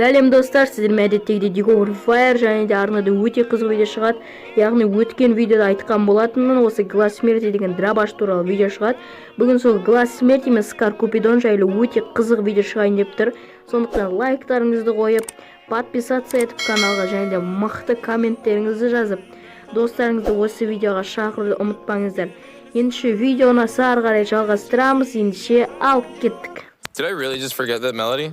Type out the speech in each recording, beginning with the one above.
Сәлем достар, сіздермен әдеттегідей Digo Free Fire және де арнада өте қызық видео шығады. Яғни өткен видеода айтқан болатынмын, осы Glass Smert деген драбаш туралы видео шығады. Бүгін сол Glass Smert емес Scar Cupidon жайлы өте қызық видео шығайын деп тұр. Сондықтан лайктарыңызды қойып, подписаться етіп каналға және де мықты комменттеріңізді жазып, достарыңызды осы видеоға шақыруды ұмытпаңыздар. Ендеше видеоны ары қарай жалғастырамыз. Ендеше алып кеттік. Did I really just forget that melody?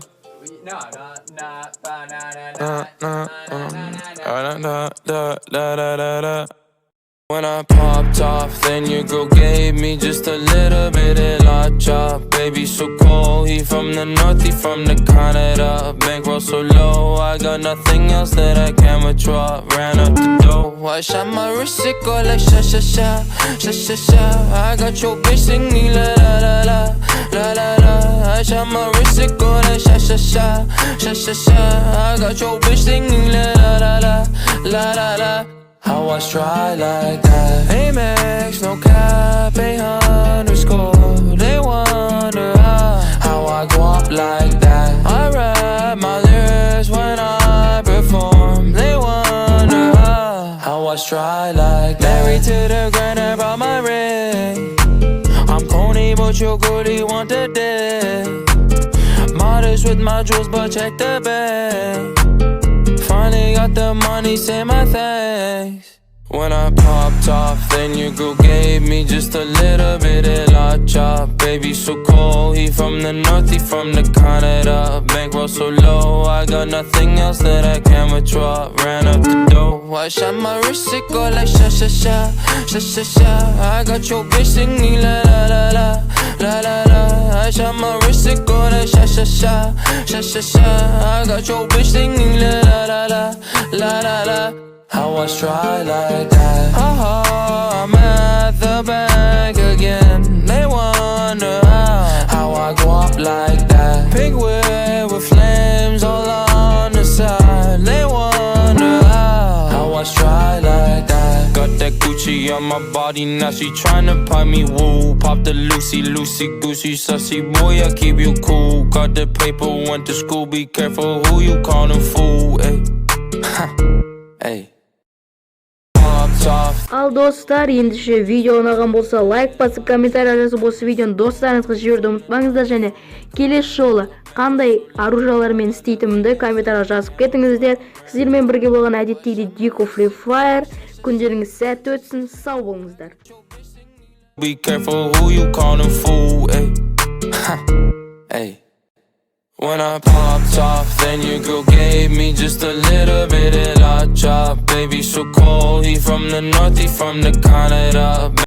When I popped off, then your girl gave me just a little bit of la chop. Baby so cold, he from the north, he from the Canada. Bankroll so low, I got nothing else that I can withdraw. Ran up the dough, I shot my wrist, it go like sha sha sha, sha sha sha. I got your bitch singing la la la la, la la la. I shot my wrist, it go like sha sha sha, sha sha sha. I got your bitch singing la la la la, la la la. How I try like that? Amex, no cap, _. They wonder how I go up like that. I rap my lyrics when I perform. They wonder how I try like that. Married to the grind, I brought my ring. I'm corny, but you're good, you want the dick. Modest with my jewels, but check the bag. Finally got the money, say my thanks. When I popped off, then your girl gave me just a little bit of la chop. Baby so cold, he from the north, he from the Canada. Bankroll so low, I got nothing else that I can withdraw. Ran up the dough, I shot my wrist, it go like sha sha sha, sha sha sha. I got your bitch singing la la la la, la la la. I shot my wrist, it go like sha sha sha, sha sha sha. I got your bitch singing la la la la, la la la. How I try like that? I'm at the bank again. They wonder how I go up like that. Pink whip with flames all on the side. They wonder how I try like that. Got that Gucci on my body, now she tryna pipe me, woo. Pop the Lucy, goosey, sussy boy, I keep you cool. Got the paper, went to school, be careful who you callin' fool, ayy. Ayy. Ал достар, ендеше видео ұнаған болса лайк басып, комментарий жазып, осы видеоны достарыңызға жіберуді ұмытпаңыздар, және келесі жолы қандай оружиялармен істейтінімді комментарийға жазып кетіңіздер. Сіздермен бірге болған әдеттегідей Digo Free Fire. Күндеріңіз сәтті өтсін, сау болыңыздар. Be careful who you callin' fool, ayy. When I popped off, then your girl gave me just a little bit of la chop. Baby so cold, he from the north, he from the Canada.